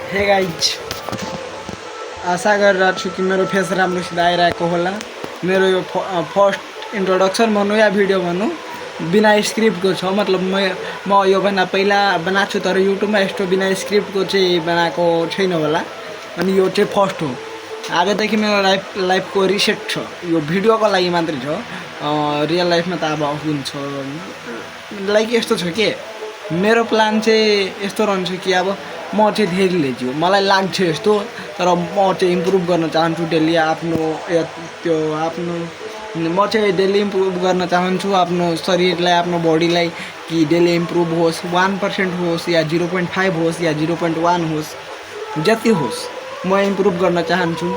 Hey guys, आशा गरिरहेको कि मेरो फेस राम्रोसित आइरहेको होला। मेरो यो फर्स्ट इन्ट्रोडक्सन भनौँ या भिडियो भनौँ बिना स्क्रिप्टको छ। मतलब म योभन्दा पहिला बनाएको छु, तर युट्युबमा यस्तो बिना स्क्रिप्टको चाहिँ बनाएको छैन होला। अनि यो चाहिँ फर्स्ट हो। आजदेखि मेरो लाइफको रिसेट छ। यो भिडियोको लागि मात्रै छ, रियल लाइफमा त अब हुन्छ। लाइक यस्तो छ कि मेरो प्लान चाहिँ यस्तो रहन्छ कि अब म चाहिँ धेरै लेजी हो, मलाई लाग्छ यस्तो। तर म चाहिँ इम्प्रुभ गर्न चाहन्छु डेली आफ्नो म चाहिँ डेली इम्प्रुभ गर्न चाहन्छु आफ्नो शरीरलाई, आफ्नो बडीलाई, कि डेली इम्प्रुभ होस्। 1% होस् या 0.5 होस् या 0.1 होस्, जति होस् म इम्प्रुभ गर्न चाहन्छु।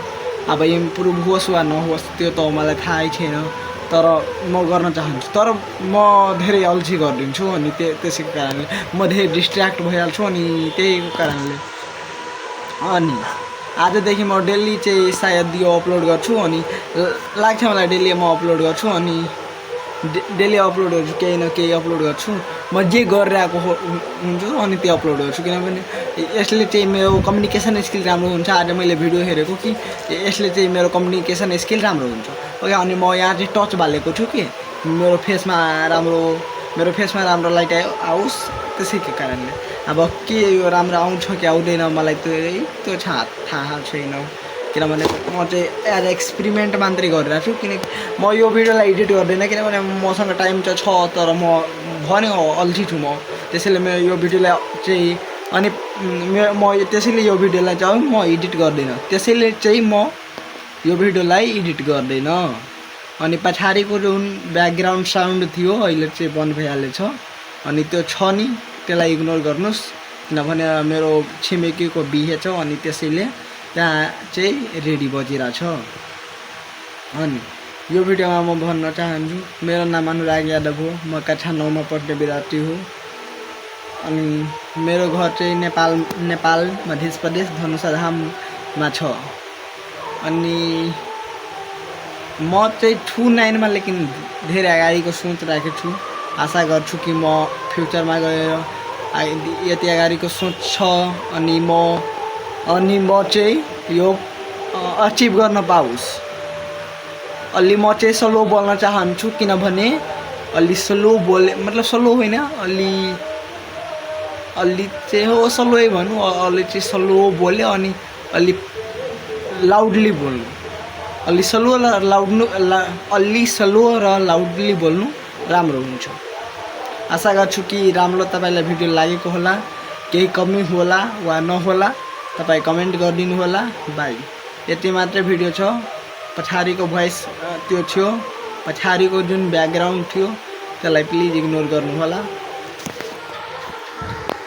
अब इम्प्रुभ होस् वा नहोस् त्यो त मलाई थाहै छैन, तर म गर्न चाहन्छु। तर म धेरै अल्छी गरिदिन्छु, अनि त्यसैको कारणले म धेरै डिस्ट्र्याक्ट भइहाल्छु। अनि त्यही कारणले अनि आजदेखि म डेली चाहिँ सायद यो अपलोड गर्छु। अनि लाग्छ मलाई डेली म अपलोड गर्छु, अनि डेली अपलोड गर्छु, केही न केही अपलोड गर्छु। म जे गरिरहेको हुन्छु अनि त्यो अपलोड गर्छु, किनभने यसले चाहिँ मेरो कम्युनिकेसन स्किल राम्रो हुन्छ। आज मैले भिडियो हेरेको कि यसले चाहिँ मेरो कम्युनिकेसन स्किल राम्रो हुन्छ। ओके, अनि म यहाँ चाहिँ टच बालेको छु कि मेरो फेसमा राम्रो लाइट आओस्। त्यसैको कारणले अब के यो राम्रो आउँछ कि आउँदैन मलाई त्यो थाहा छैन, किनभने म चाहिँ एज एक्सपेरिमेन्ट मात्रै गरिरहेको छु। किनकि म यो भिडियोलाई एडिट गर्दैन, किनभने मसँग टाइम त छ, तर म भन्यो अल्छी छु म। त्यसैले म यो भिडियोलाई चाहिँ अनि त्यसैले यो भिडियोलाई चाहिँ म एडिट गर्दैन। त्यसैले चाहिँ म यो भिडियोलाई एडिट गर्दैन। अनि पछाडिको जुन ब्याकग्राउन्ड साउन्ड थियो अहिले चाहिँ बन्द भइहालेछ। अनि त्यो छ नि, त्यसलाई इग्नोर गर्नुहोस्, किनभने मेरो छिमेकीको बिहे छ, अनि त्यसैले त्यहाँ चाहिँ रेडी बजिरहेछ। अनि यो भिडियोमा म भन्न चाहन्छु, मेरो नाम अनुराग यादव हो, म कक्षा 9 मा पढ्ने विद्यार्थी हो। अनि मेरो घर चाहिँ नेपाल मध्य प्रदेश धनुषाधाममा छ। अनि म चाहिँ छु 9 मा, लेकिन धेरै अगाडिको सोच राखेको छु। आशा गर्छु कि म फ्युचरमा गएर यति अगाडिको सोच छ, अनि म चाहिँ यो अचिभ गर्न पाओस्। अलि म चाहिँ स्लो बोल्न चाहन्छु, किनभने अलि स्लो बोले, मतलब स्लो होइन, अलि चाहिँ हो स्लोै भनौँ। अलि चाहिँ स्लो बोल्यो, अनि अलि लाउडली बोल्नु, अलि स्लो र लाउडली बोल्नु राम्रो हुन्छ। आशा गर्छु कि राम्रो तपाईँलाई भिडियो लागेको होला। केही कमी होला वा नहोला तपाईँ कमेन्ट गरिदिनु होला। बाई। यति मात्रै भिडियो छ। पछाडिको भोइस त्यो थियो, पछाडिको जुन ब्याकग्राउन्ड थियो त्यसलाई प्लिज इग्नोर गर्नु होला।